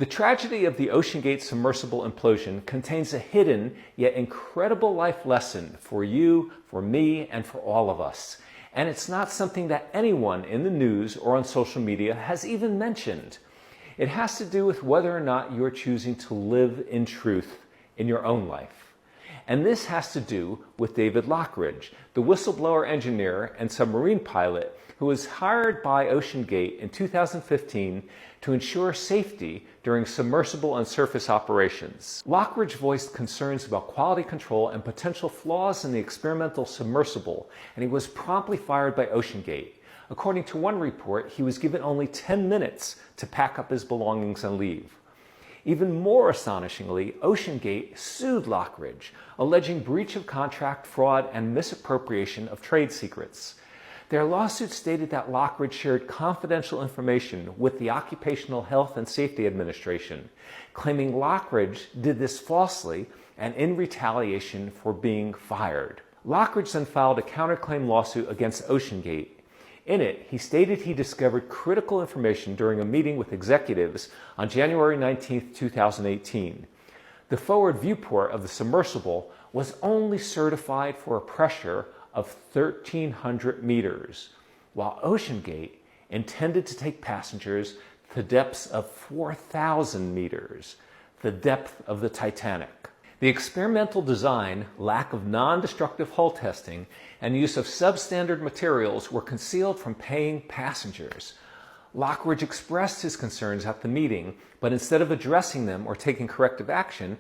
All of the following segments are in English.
The tragedy of the Oceangate Submersible implosion contains a hidden yet incredible life lesson for you, for me, and for all of us. And it's not something that anyone in the news or on social media has even mentioned. It has to do with whether or not you're choosing to live in truth in your own life. And this has to do with David Lockridge, the whistleblower engineer and submarine pilot who was hired by Oceangate in 2015 to ensure safety during submersible and surface operations. Lockridge voiced concerns about quality control and potential flaws in the experimental submersible, and he was promptly fired by Oceangate. According to one report, he was given only 10 minutes to pack up his belongings and leave. Even more astonishingly, Oceangate sued Lockridge, alleging breach of contract, fraud, and misappropriation of trade secrets. Their lawsuit stated that Lockridge shared confidential information with the Occupational Health and Safety Administration, claiming Lockridge did this falsely and in retaliation for being fired. Lockridge then filed a counterclaim lawsuit against Oceangate. In it, he stated he discovered critical information during a meeting with executives on January 19, 2018. The forward viewport of the submersible was only certified for a pressure of 1,300 meters, while Oceangate intended to take passengers to depths of 4,000 meters, the depth of the Titanic. The experimental design, lack of non-destructive hull testing, and use of substandard materials were concealed from paying passengers. Lockridge expressed his concerns at the meeting, but instead of addressing them or taking corrective action,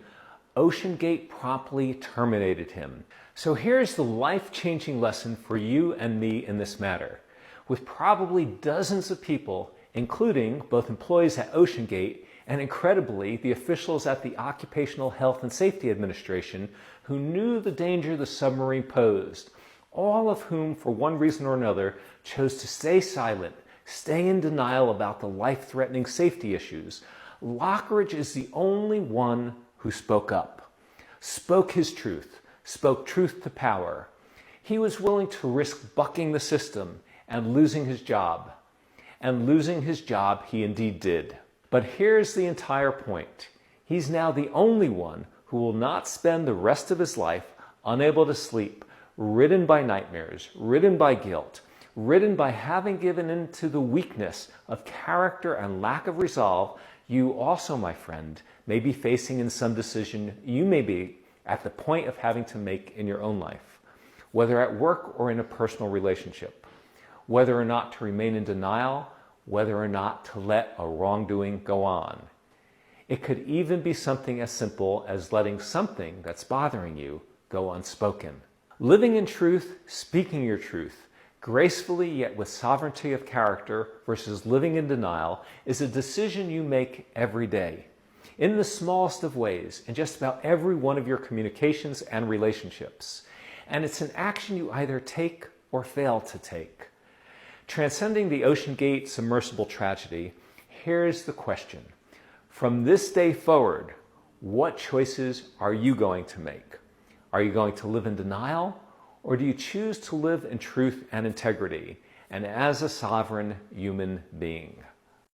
Oceangate promptly terminated him. So here's the life-changing lesson for you and me in this matter. With probably dozens of people, including both employees at Oceangate and incredibly the officials at the Occupational Health and Safety Administration who knew the danger the submarine posed, all of whom for one reason or another chose to stay silent, stay in denial about the life-threatening safety issues, Lockridge is the only one who spoke up, spoke his truth, spoke truth to power. He was willing to risk bucking the system and losing his job. And losing his job he indeed did. But here's the entire point. He's now the only one who will not spend the rest of his life unable to sleep, ridden by nightmares, ridden by guilt, ridden by having given in to the weakness of character and lack of resolve you also, my friend, may be facing in some decision you may be at the point of having to make in your own life, whether at work or in a personal relationship, whether or not to remain in denial, whether or not to let a wrongdoing go on. It could even be something as simple as letting something that's bothering you go unspoken. Living in truth, speaking your truth, gracefully yet with sovereignty of character versus living in denial is a decision you make every day, in the smallest of ways, in just about every one of your communications and relationships. And it's an action you either take or fail to take. Transcending the Oceangate submersible tragedy, here's the question. From this day forward, what choices are you going to make? Are you going to live in denial? Or do you choose to live in truth and integrity and as a sovereign human being?